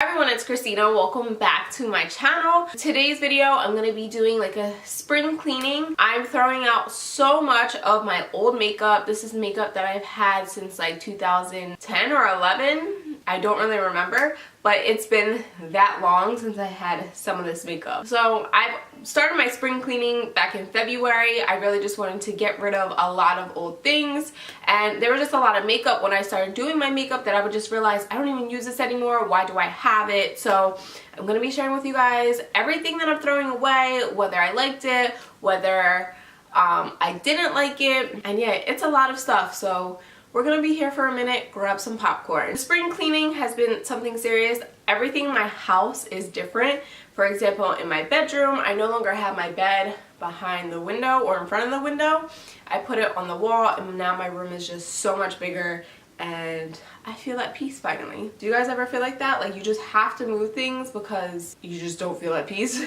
Hi everyone, it's Christina. Welcome back to my channel. Today's video, I'm going to be doing like a spring cleaning. I'm throwing out so much of my old makeup. This is makeup that I've had since like 2010 or 11. I don't really remember, but it's been that long since I had some of this makeup. So I've started my spring cleaning back in February. I really just wanted to get rid of a lot of old things, and there was just a lot of makeup when I started doing my makeup that I would just realize I don't even use this anymore. Why do I have it? So I'm going to be sharing with you guys everything that I'm throwing away, whether I liked it, whether I didn't like it, and yeah, it's a lot of stuff. So we're gonna be here for a minute, grab some popcorn. Spring cleaning has been something serious. Everything in my house is different. For example, in my bedroom, I no longer have my bed behind the window or in front of the window. I put it on the wall, and now my room is just so much bigger and I feel at peace finally. Do you guys ever feel like that? Like you just have to move things because you just don't feel at peace?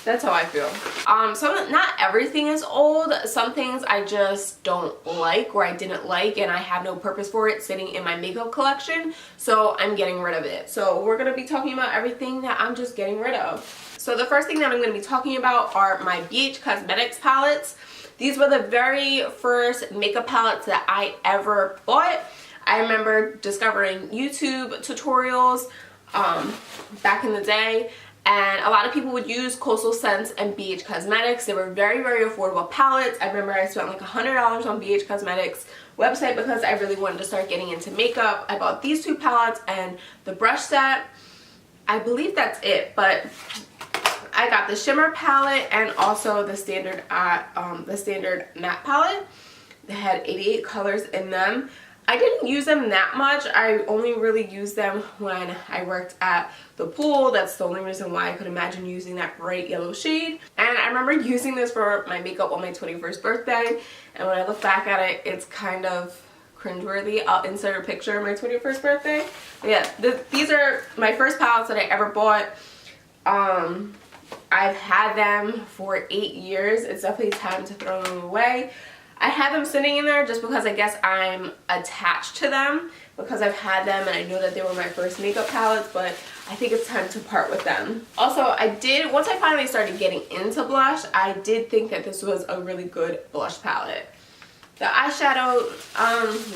That's how I feel. So not everything is old. Some things I just don't like or I didn't like and I have no purpose for it sitting in my makeup collection. So I'm getting rid of it. So we're going to be talking about everything that I'm just getting rid of. So the first thing that I'm going to be talking about are my BH Cosmetics palettes. These were the very first makeup palettes that I ever bought. I remember discovering YouTube tutorials back in the day, and a lot of people would use Coastal Scents and BH Cosmetics. They were very, very affordable palettes. I remember I spent like $100 on BH Cosmetics website because I really wanted to start getting into makeup. I bought these two palettes and the brush set. I believe that's it, but I got the shimmer palette and also the standard matte palette. They had 88 colors in them. I didn't use them that much. I only really used them when I worked at the pool. That's the only reason why I could imagine using that bright yellow shade. And I remember using this for my makeup on my 21st birthday. And when I look back at it, it's kind of cringeworthy. I'll insert a picture of my 21st birthday. But yeah, these are my first palettes that I ever bought. I've had them for 8 years. It's definitely time to throw them away. I have them sitting in there just because I guess I'm attached to them because I've had them and I know that they were my first makeup palettes, but I think it's time to part with them. Also, once I finally started getting into blush, I did think that this was a really good blush palette. The eyeshadow,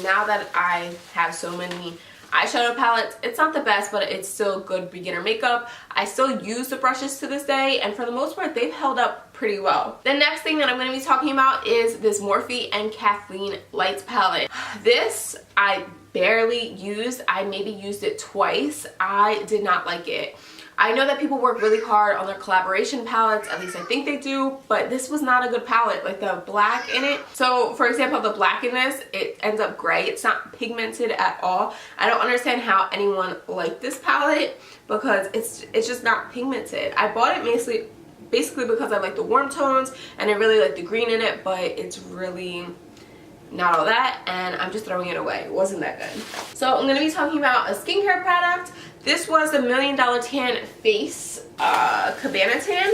now that I have so many eyeshadow palettes, it's not the best, but it's still good beginner makeup. I still use the brushes to this day, and for the most part they've held up pretty well. The next thing that I'm going to be talking about is this Morphe and Kathleen Lights palette. This I barely used. I maybe used it twice. I did not like it. I know that people work really hard on their collaboration palettes, at least I think they do, but this was not a good palette. Like the black in it, so for example the black in this, it ends up gray. It's not pigmented at all. I don't understand how anyone liked this palette because it's just not pigmented. I bought it basically because I like the warm tones and I really like the green in it, but it's really not all that, and I'm just throwing it away. It wasn't that good. So I'm going to be talking about a skincare product. This was the $1 Million Tan Face Cabana Tan.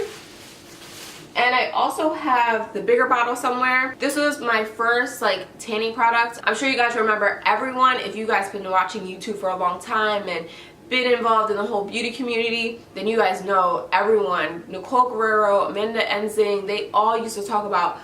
And I also have the bigger bottle somewhere. This was my first like tanning product. I'm sure you guys remember everyone. If you guys been watching YouTube for a long time and been involved in the whole beauty community, then you guys know everyone. Nicole Guerrero, Amanda Enzing, they all used to talk about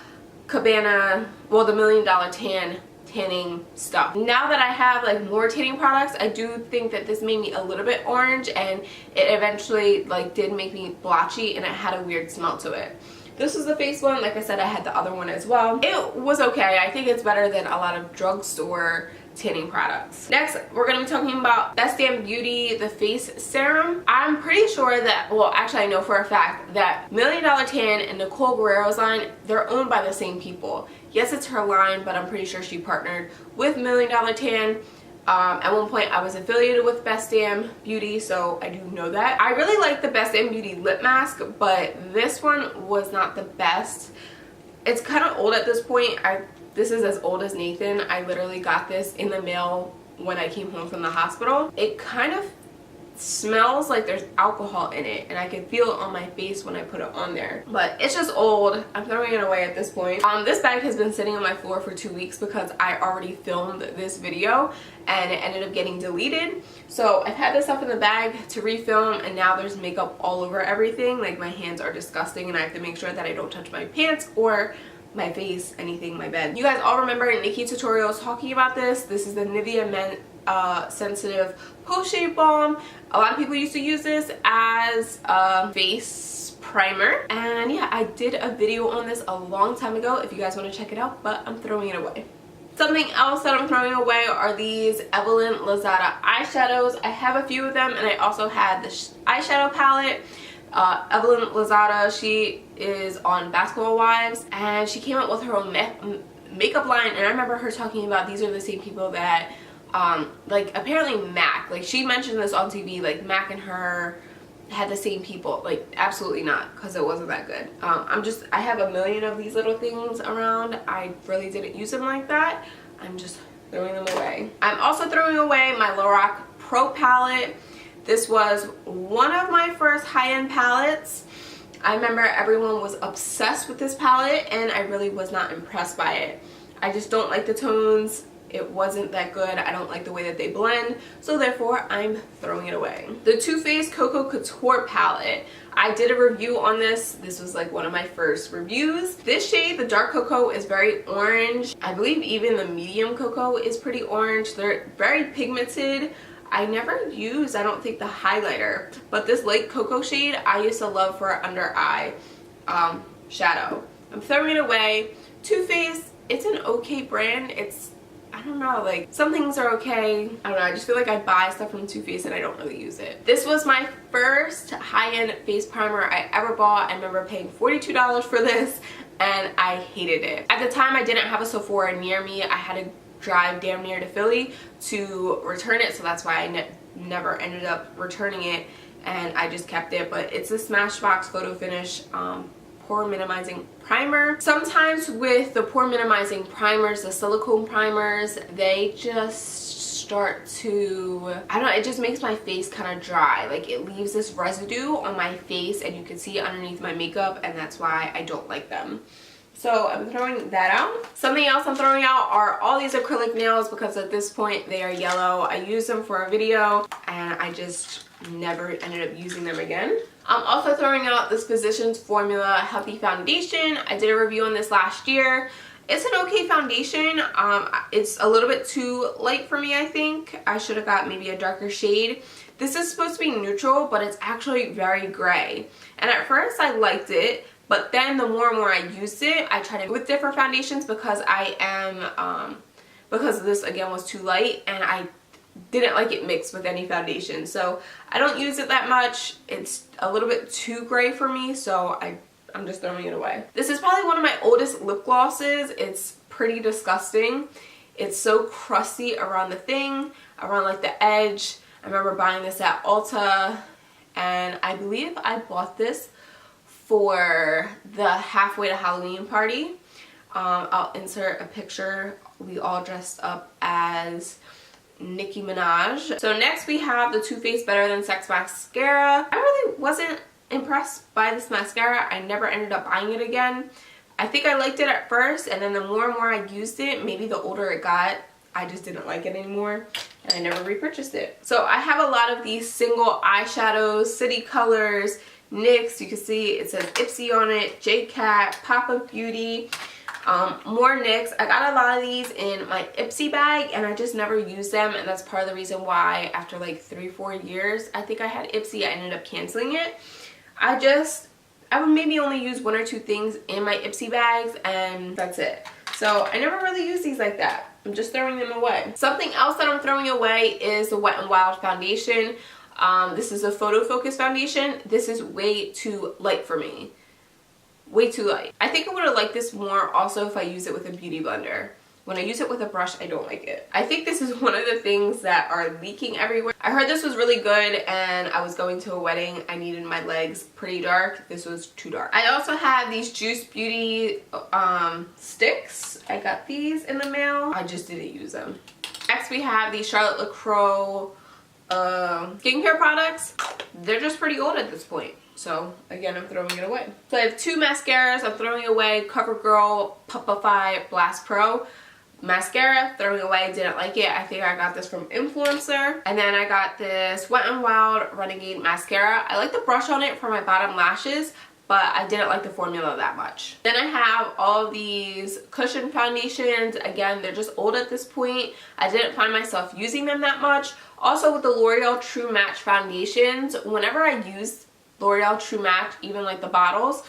Cabana, well, the $1 Million tanning stuff. Now that I have like more tanning products, I do think that this made me a little bit orange, and it eventually like did make me blotchy and it had a weird smell to it. This is the face one. Like I said, I had the other one as well. It was okay. I think it's better than a lot of drugstore tanning products. Next, we're going to be talking about Best Damn Beauty, the face serum. I'm pretty sure that, well, actually I know for a fact that $1 Million Tan and Nicole Guerrero's line, they're owned by the same people. Yes, it's her line, but I'm pretty sure she partnered with $1 Million Tan. At one point I was affiliated with Best Damn Beauty, so I do know that. I really like the Best Damn Beauty lip mask, but this one was not the best. It's kind of old at this point. This is as old as Nathan. I literally got this in the mail when I came home from the hospital. It kind of smells like there's alcohol in it, and I can feel it on my face when I put it on there. But it's just old. I'm throwing it away at this point. This bag has been sitting on my floor for 2 weeks because I already filmed this video and it ended up getting deleted. So I've had this stuff in the bag to refilm, and now there's makeup all over everything. Like, my hands are disgusting, and I have to make sure that I don't touch my pants or my face, anything, my bed. You guys all remember Nikki Tutorials talking about this. This is the Nivea Men Sensitive Post Shave Balm. A lot of people used to use this as a face primer, and yeah, I did a video on this a long time ago if you guys want to check it out, but I'm throwing it away. Something else that I'm throwing away are these Evelyn Lozada eyeshadows. I have a few of them, and I also had the eyeshadow palette. Evelyn Lozada, she is on Basketball Wives, and she came out with her own makeup line, and I remember her talking about these are the same people that like, apparently MAC, like, she mentioned this on TV, like MAC and her had the same people. Like, absolutely not, because it wasn't that good. I have a million of these little things around. I really didn't use them like that. I'm just throwing them away. I'm also throwing away my Lorac Pro palette. This was one of my first high-end palettes. I remember everyone was obsessed with this palette, and I really was not impressed by it. I just don't like the tones. It wasn't that good. I don't like the way that they blend, so therefore I'm throwing it away. The Too Faced Cocoa Couture palette. I did a review on this. This was like one of my first reviews. This shade, the dark cocoa, is very orange. I believe even the medium cocoa is pretty orange. They're very pigmented. I never used, I don't think, the highlighter, but this light cocoa shade I used to love for under eye shadow. I'm throwing it away. Too Faced, it's an okay brand. It's, I don't know, like, some things are okay. I don't know, I just feel like I buy stuff from Too Faced and I don't really use it. This was my first high-end face primer I ever bought. I remember paying $42 for this, and I hated it. At the time, I didn't have a Sephora near me. I had to drive damn near to Philly to return it, so that's why I never ended up returning it, and I just kept it. But it's a Smashbox Photo Finish pore minimizing primer. Sometimes with the pore minimizing primers, the silicone primers, they just start to, I don't know, it just makes my face kind of dry. Like, it leaves this residue on my face, and you can see it underneath my makeup, and that's why I don't like them. So I'm throwing that out. Something else I'm throwing out are all these acrylic nails, because at this point they are yellow. I used them for a video and I just never ended up using them again. I'm also throwing out this Physicians Formula Healthy Foundation. I did a review on this last year. It's an okay foundation. It's a little bit too light for me, I think. I should have got maybe a darker shade. This is supposed to be neutral, but it's actually very gray. And at first I liked it, but then the more and more I used it, I tried it with different foundations because because this again was too light, and I didn't like it mixed with any foundation. So I don't use it that much. It's a little bit too gray for me, so I'm just throwing it away. This is probably one of my oldest lip glosses. It's pretty disgusting. It's so crusty around the thing, around like the edge. I remember buying this at Ulta, and I believe I bought this for the halfway to Halloween party. I'll insert a picture. We all dressed up as Nicki Minaj. So next we have the Too Faced Better Than Sex mascara. I really wasn't impressed by this mascara. I never ended up buying it again. I think I liked it at first, and then the more and more I used it, maybe the older it got, I just didn't like it anymore, and I never repurchased it. So I have a lot of these single eyeshadows, City Colors, NYX. You can see it says Ipsy on it, JCat, Pop-Up Beauty, more NYX. I got a lot of these in my Ipsy bag, and I just never used them, and that's part of the reason why after like 3-4 years I think I had Ipsy, I ended up canceling it. I would maybe only use 1 or 2 things in my Ipsy bags, and that's it. So I never really use these like that. I'm just throwing them away. Something else that I'm throwing away is the Wet n Wild foundation. This is a photo focus foundation. This is way too light for me. Way too light. I think I would have liked this more also if I use it with a beauty blender. When I use it with a brush, I don't like it. I think this is one of the things that are leaking everywhere. I heard this was really good, and I was going to a wedding. I needed my legs pretty dark. This was too dark. I also have these Juice Beauty sticks. I got these in the mail. I just didn't use them. Next we have the Charlotte Lacroix skincare products, they're just pretty old at this point. So again, I'm throwing it away. So I have two mascaras I'm throwing away. CoverGirl Puffify Blast Pro mascara, throwing away, didn't like it. I think I got this from Influencer. And then I got this Wet n Wild Renegade mascara. I like the brush on it for my bottom lashes, but I didn't like the formula that much. Then I have all of these cushion foundations. Again, they're just old at this point. I didn't find myself using them that much. Also with the L'Oreal True Match foundations, whenever I use L'Oreal True Match, even like the bottles,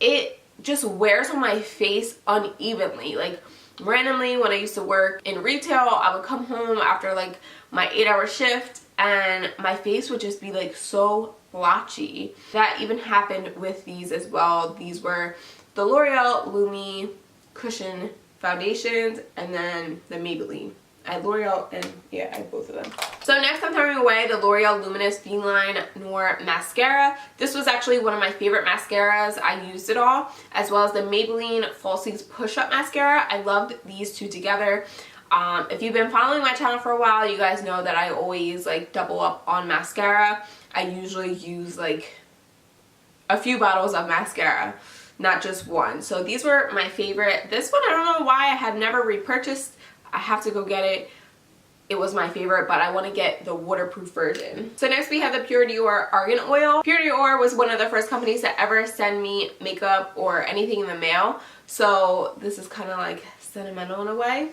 it just wears on my face unevenly. Like randomly when I used to work in retail, I would come home after like my 8-hour shift and my face would just be like so blotchy. That even happened with these as well. These were the L'Oreal Lumi Cushion foundations and then the Maybelline. I had L'Oreal and yeah, I had both of them. So next I'm throwing away the L'Oreal Luminous Feline Noir Mascara. This was actually one of my favorite mascaras. I used it all, as well as the Maybelline Falsies Push Up Mascara. I loved these two together. If you've been following my channel for a while, you guys know that I always like double up on mascara. I usually use like a few bottles of mascara, not just one. So these were my favorite. This one, I don't know why I had never repurchased. I have to go get it. It was my favorite, but I want to get the waterproof version. So next we have the Pure Dior Argan Oil. Pure Dior was one of the first companies to ever send me makeup or anything in the mail. So this is kind of like sentimental in a way.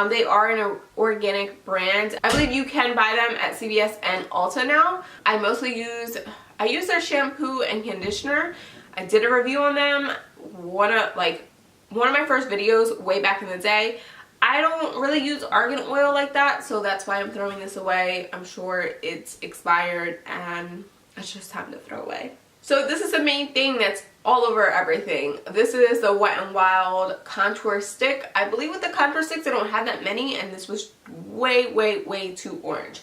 They are an organic brand. I believe you can buy them at CVS and Ulta now. I use their shampoo and conditioner. I did a review on them. One of my first videos way back in the day. I don't really use argan oil like that, so that's why I'm throwing this away. I'm sure it's expired and it's just time to throw away. So this is the main thing that's all over everything. This is the Wet n Wild Contour Stick. I believe with the contour sticks, I don't have that many, and this was way, way, way too orange.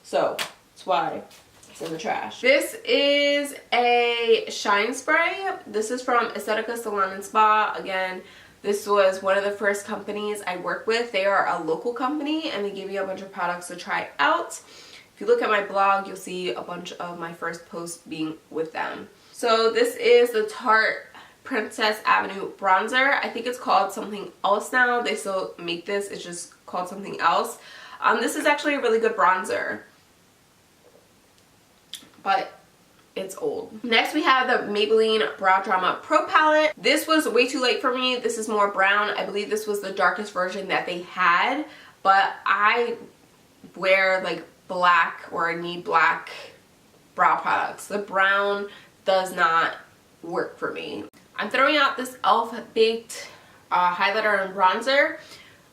So that's why it's in the trash. This is a shine spray. This is from Estetica Salon and Spa. Again, this was one of the first companies I worked with. They are a local company and they give you a bunch of products to try out. If you look at my blog, you'll see a bunch of my first posts being with them. So this is the Tarte Princess Avenue bronzer. I think it's called something else now. They still make this. It's just called something else. This is actually a really good bronzer, but it's old. Next we have the Maybelline Brow Drama Pro Palette. This was way too light for me. This is more brown. I believe this was the darkest version that they had, but I wear like black or need black brow products. The brown does not work for me. I'm throwing out this e.l.f. Baked highlighter and bronzer.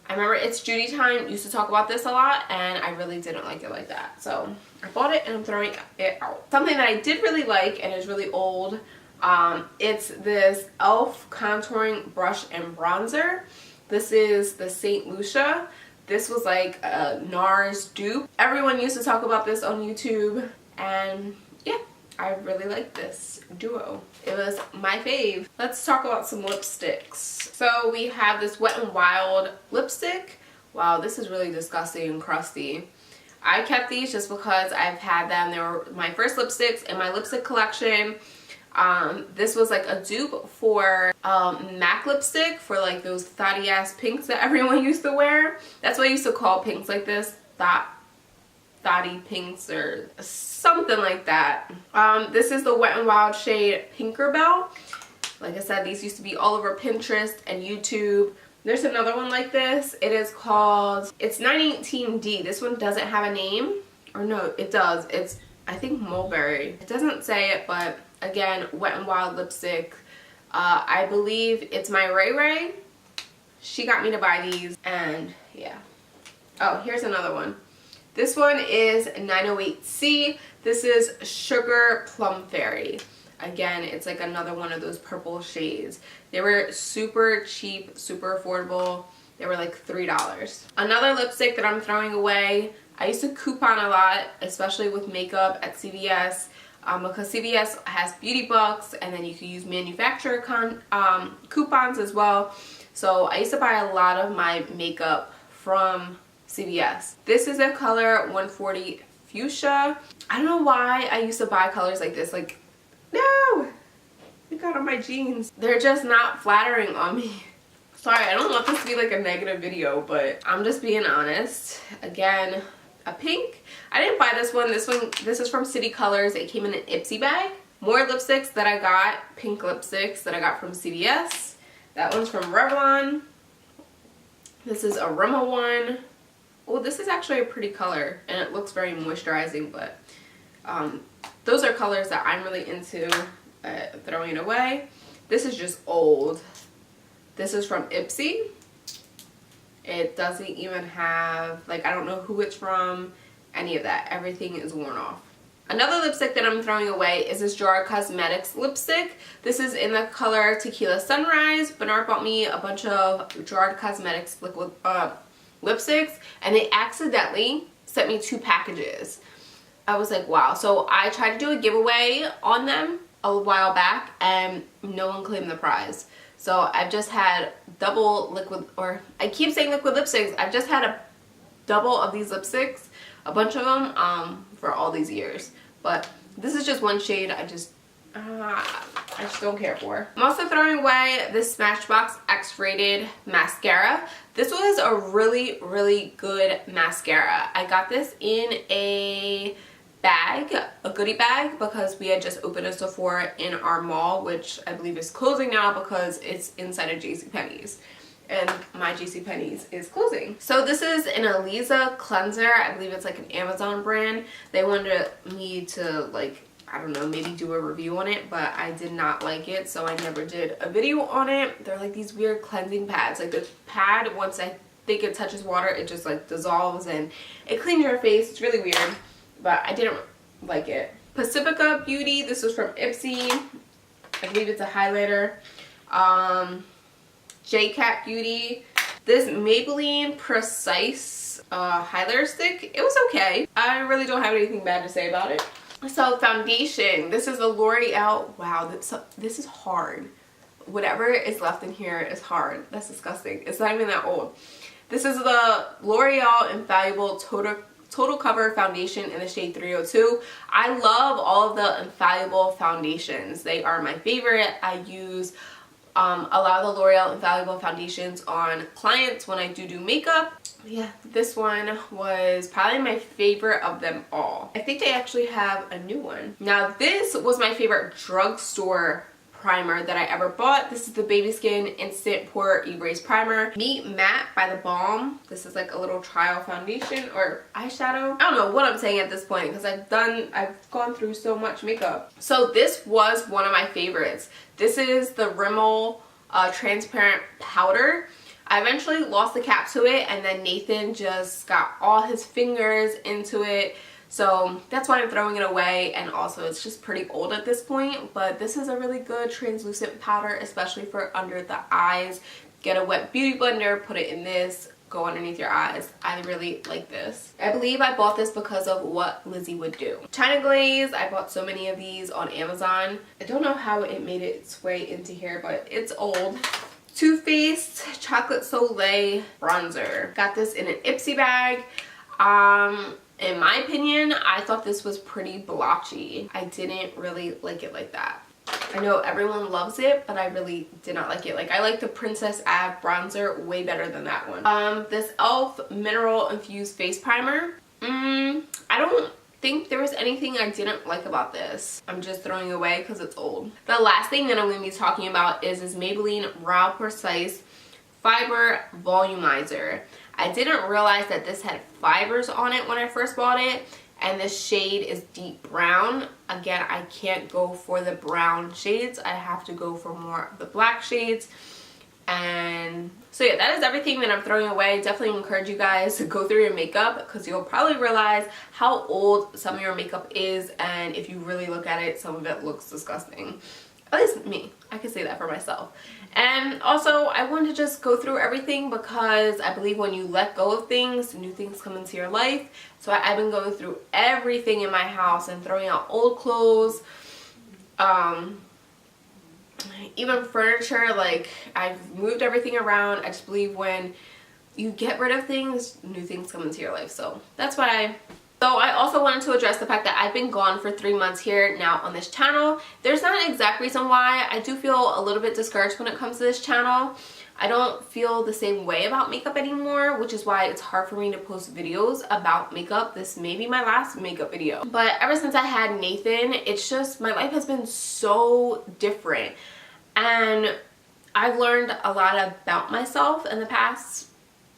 I remember It's Judy Time used to talk about this a lot and I really didn't like it like that. So I bought it and I'm throwing it out. Something that I did really like and is really old, it's this e.l.f. contouring brush and bronzer. This is the St. Lucia. This was like a NARS dupe. Everyone used to talk about this on YouTube and yeah, I really like this duo. It was my fave. Let's talk about some lipsticks. So we have this Wet n Wild lipstick. Wow, this is really disgusting and crusty. I kept these just because I've had them. They were my first lipsticks in my lipstick collection. This was like a dupe for MAC lipstick for like those thotty ass pinks that everyone used to wear. That's what I used to call pinks like this. Thotty pinks or something like that. This is the Wet n Wild shade Tinkerbell. Like I said, these used to be all over Pinterest and YouTube. There's another one like this. It is called, it's 918D. This one doesn't have a name. Or no, it does. It's, I think, Mulberry. It doesn't say it, but again, Wet n Wild lipstick. I believe it's my Ray Ray. She got me to buy these and yeah. Oh, here's another one. This one is 908C. This is Sugar Plum Fairy. Again, it's like another one of those purple shades. They were super cheap, super affordable. They were like $3. Another lipstick that I'm throwing away. I used to coupon a lot, especially with makeup at CVS, because CVS has beauty bucks and then you can use manufacturer coupons as well. So I used to buy a lot of my makeup from CVS. This is a color 140 fuchsia. I don't know why I used to buy colors like this. Like, no! It got on my jeans. They're just not flattering on me. Sorry, I don't want this to be like a negative video, but I'm just being honest. Again, a pink. I didn't buy this one. This is from City Colors. It came in an Ipsy bag. More lipsticks that I got, pink lipsticks that I got from CVS. That one's from Revlon. This is a Rimmel one. Oh, this is actually a pretty color and it looks very moisturizing, but those are colors that I'm really into throwing away. This is just old. This is from Ipsy. It doesn't even have, like, I don't know who it's from, any of that. Everything is worn off. Another lipstick that I'm throwing away is this Gerard Cosmetics lipstick. This is in the color Tequila Sunrise. Bernard bought me a bunch of Gerard Cosmetics liquid lipsticks, and they accidentally sent me 2 packages. I was like, wow. So I tried to do a giveaway on them a while back, and no one claimed the prize. So I've just had double liquid, or I keep saying liquid lipsticks. I've just had a double of these lipsticks, a bunch of them, for all these years. But this is just one shade I just don't care for. I'm also throwing away this Smashbox X-Rated mascara. This was a really, really good mascara. I got this in a bag, a goodie bag, because we had just opened a Sephora in our mall, which I believe is closing now because it's inside of JCPenney's. And my JCPenney's is closing. So this is an Eliza cleanser. I believe it's like an Amazon brand. They wanted me to, like, I don't know, maybe do a review on it, but I did not like it, so I never did a video on it. They're like these weird cleansing pads. Like the pad, once I think it touches water, it just like dissolves and it cleans your face. It's really weird, but I didn't like it. Pacifica Beauty. This is from Ipsy. I believe it's a highlighter. J-Cat Beauty. This Maybelline Precise highlighter stick. It was okay. I really don't have anything bad to say about it. So foundation. This is the L'Oreal. Wow, this is hard. Whatever is left in here is hard. That's disgusting. It's not even that old. This is the L'Oreal Infallible Total Cover Foundation in the shade 302. I love all of the Infallible foundations. They are my favorite. I use a lot of the L'Oreal Infallible foundations on clients when I do makeup. Yeah, this one was probably my favorite of them all. I think they actually have a new one. Now this was my favorite drugstore primer that I ever bought. This is the Baby Skin Instant Pore Erase Primer. Meet Matte by The Balm. This is like a little trial foundation or eyeshadow. I don't know what I'm saying at this point because I've gone through so much makeup. So this was one of my favorites. This is the Rimmel Transparent Powder. I eventually lost the cap to it, and then Nathan just got all his fingers into it. So that's why I'm throwing it away, and also it's just pretty old at this point. But this is a really good translucent powder, especially for under the eyes. Get a wet beauty blender, put it in this, go underneath your eyes. I really like this. I believe I bought this because of What Lizzie Would Do. China Glaze, I bought so many of these on Amazon. I don't know how it made its way into here, but it's old. Too Faced Chocolate Soleil Bronzer. Got this in an Ipsy bag. In my opinion, I thought this was pretty blotchy. I didn't really like it like that. I know everyone loves it, but I really did not like it. Like, I like the Princess Ave bronzer way better than that one. This e.l.f. Mineral Infused Face Primer. I don't think there was anything I didn't like about this. I'm just throwing it away because it's old. The last thing that I'm going to be talking about is this Maybelline Brow Precise Fiber Volumizer. I didn't realize that this had fibers on it when I first bought it, and this shade is deep brown. Again, I can't go for the brown shades. I have to go for more of the black shades. And so yeah, that is everything that I'm throwing away. Definitely encourage you guys to go through your makeup because you'll probably realize how old some of your makeup is, and if you really look at it, some of it looks disgusting. At least me. I can say that for myself. And also, I wanted to just go through everything because I believe when you let go of things, new things come into your life. So I've been going through everything in my house and throwing out old clothes, even furniture. Like, I've moved everything around. I just believe when you get rid of things, new things come into your life. So that's why So I also wanted to address the fact that I've been gone for 3 months here now on this channel. There's not an exact reason why. I do feel a little bit discouraged when it comes to this channel. I don't feel the same way about makeup anymore, which is why it's hard for me to post videos about makeup. This may be my last makeup video. But ever since I had Nathan, it's just, my life has been so different. And I've learned a lot about myself in the past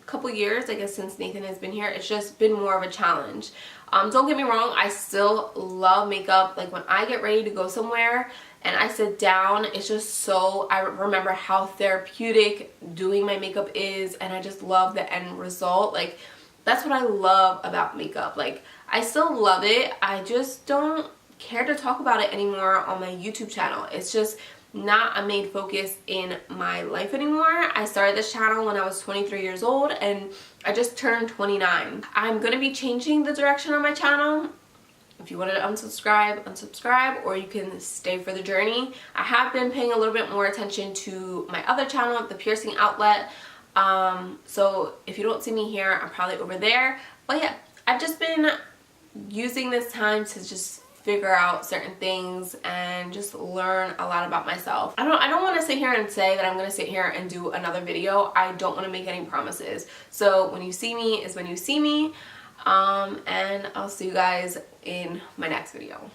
couple years, I guess, since Nathan has been here. It's just been more of a challenge. Don't get me wrong, I still love makeup. Like when I get ready to go somewhere and I sit down, it's just so, I remember how therapeutic doing my makeup is, and I just love the end result. Like that's what I love about makeup. Like I still love it, I just don't care to talk about it anymore on my YouTube channel. It's just not a main focus in my life anymore. I started this channel when I was 23 years old and I just turned 29. I'm gonna be changing the direction on my channel. If you want to unsubscribe, unsubscribe, or you can stay for the journey. I have been paying a little bit more attention to my other channel, the piercing outlet. So if you don't see me here, I'm probably over there. But yeah, I've just been using this time to just figure out certain things and just learn a lot about myself. I don't want to sit here and say that I'm going to sit here and do another video. I don't want to make any promises. So when you see me is when you see me. And I'll see you guys in my next video.